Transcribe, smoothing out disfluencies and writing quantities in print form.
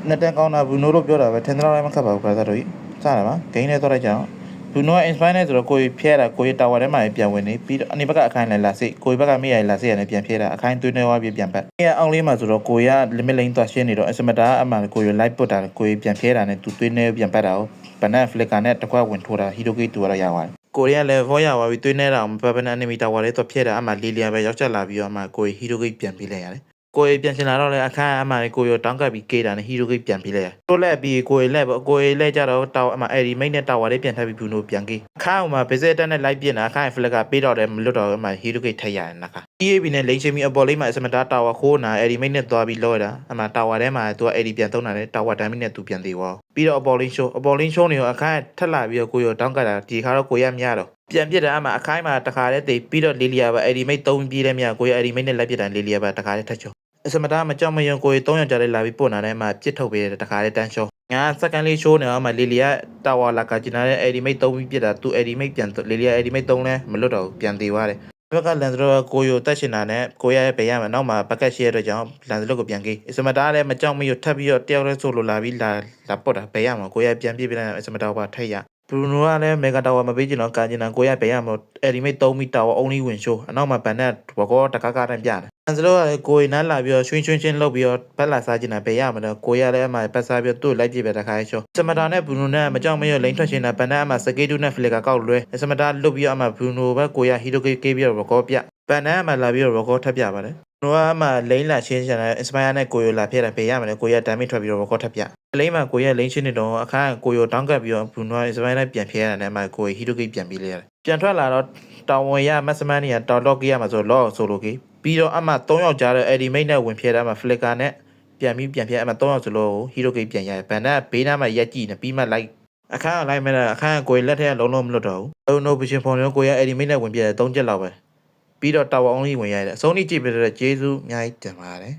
Natan Kona Bruno Pura, Tendra Macaba, brother. Sarah, gain a torrejao. Bruno inspired or Koi Piera, Koi Tower, my piawini, Peter Anibaca kind of lassie, Koibaga me, lassie, and a pianpera, a kind to know Biampa. Here only Mazuro, Koya, Limiling to Shenito, Esamada, Amalcoyo, Lipota, Koi Pianpera, and to Twin Biampero, Panaflicanet, Aqua Ventura, Hidoki to Rayawa. Korea le voya wa bitwinera mpapena ni mitawale to piera ama lilia be yocha labio ama koi hirogi pianpile yare koi pianchina ro le akha ama koi yo tangka bi keida ne hirogi pianpile to le bi koi le ja ro taw ama eri main ne taw wa le pian tha bi buno pianki kha ma bese ta ne lai pian na kha flega pe do de mlut do ama hirogi thai ya na kha EAB နဲ့ လိန်ချင်းမီအပေါ်လေးမှာအစမတာတာဝါခိုးနာအဲ့ဒီမိတ်နဲ့သွားပြီးလောတာအမှတာဝါထဲမှာသူကအဲ့ဒီပြန်သုံးတာလေတာဝါတမ်းမိနဲ့သူပြန်သေးဝါပြီးတော့အပေါ်လင်းရှိုးနေရောအခါထက်လာပြီးတော့ကိုရောတောင်းကတာဒီခါတော့ကိုရမရတော့ပြန်ပြစ်တာအမှအခိုင်းမှာတခါတည်းတိပြီးတော့လီလီယာပါအဲ့ဒီမိတ်သုံးပြီးတဲ့မြကိုရအဲ့ဒီမိတ်နဲ့လက်ပြစ်တာလီလီယာပါတခါတည်းထက်ချုံအစမတာမကြောက်မယုံကိုရ300ကြာလေးလာပြီးပို့နာထဲမှာပြစ်ထုတ်ပေးတယ်တခါတည်းတန်းရှောငါစကန်လေးရှိုးနေအောင်မှလီလီယာတာဝါလာကကျင်နာတဲ့အဲ့ဒီမိတ်သုံးပြီးပြစ်တာသူအဲ့ဒီမိတ်ပြန်လီလီယာအဲ့ဒီမိတ်သုံးလဲမလွတ်တော့ပြန်သေးသွားတယ်ဘက်ကလန်ဒရိုကိုယိုတက်ရှင်နာနဲ့ကိုရရဲ့ပေးရမယ်နောက်မှာဘက်ကရှိရတဲ့ကြောင့်လန်ဒရိုကိုပြန်ကြီးအစမတာလည်းမကြောက်မရွထပ်ပြီးတော့တယောက်တည်းဆိုလိုလာပြီးလာပုတ်တာပေးရမှာကိုရပြန်ပြစ်ပြလိုက်အစမတာပါထိုက်ရဘရူနိုကလည်းမေဂါတာဝါမပေးချင်တော့ကာဂျင်နာကိုရပေးရမှာအဲ့ဒီမိတ်3မီတာဝါ only win show အနောက်မှာဘန်နဲ့ဘကောတကားကားတန်းပြတယ်လန်ဒရိုကလည်းကိုရနားလာပြီးတော့ရွှင်းချင်းလောက်ပြီးတော့ဘက်လာစားချင်တာပေးရမှာတော့ကိုရလည်းအမှပတ်စားပြီးတော့သူ့လိုက်ပြစ်ပဲတခါရှောစမတာနဲ့ဘရူနိုနဲ့မကြောက်မရွလိန်ထွက်ရှင်တာဘန်နဲ့အမှစကေးတူနဲ့ဖလီကာကောက်လွဲစမတာလွတ်ပြီးတော့အမှဘရူနိုပဲကိုရဟီရိုကေပြီးတော့ဘကောပြပန်နမ်းမှာလာပြီးတော့ record ထပ်ပြပါတယ်။ကျွန်တော်ကမှလိမ့်လာချင်းချင်တယ် inspire နဲ့ကိုယိုလာဖြစ်တာပေးရမယ်လေကိုရ damage ထွက်ပြီးတော့ record ထပ်ပြ။လိမ့်မှာကိုရလိမ့်ချင်းနေတော့အခါကိုယိုတောင်းကပ်ပြီးတော့ Bruno inspire နဲ့ပြန်ဖြဲရတာနဲ့မှကိုယို hero gate ပြန်ပြီးလေရတယ်။ပြန်ထွက်လာတော့တောင်ဝင်ရ maximum နေရတောင် lock ရမှာဆို lock ဆိုလိုကြီးပြီးတော့အမှ3ယောက်ကြားတဲ့ eddy mate နဲ့ဝင်ဖြဲတာမှ flicker နဲ့ပြန်ဖြဲအမှ3ယောက်ဆိုလို့ hero gate ပြန်ရတယ်။ဘန်နဲ့ဘေးနားမှာရက်ကြည့်နေပြီးမှ like အခါလိုက်မဲ့အခါကိုယိုလက်ထက်လုံးမလွတ်တော့ဘူး။ no vision phone ကိုရ eddy mate နဲ့ဝင်ပြတယ်3ချက်လောက်ပဲပြီးတော့ tower only ဝင်ရတယ်အဆုံးထိကြည့်ပြတဲ့ကျေးဇူးအများကြီးတင်ပါတယ်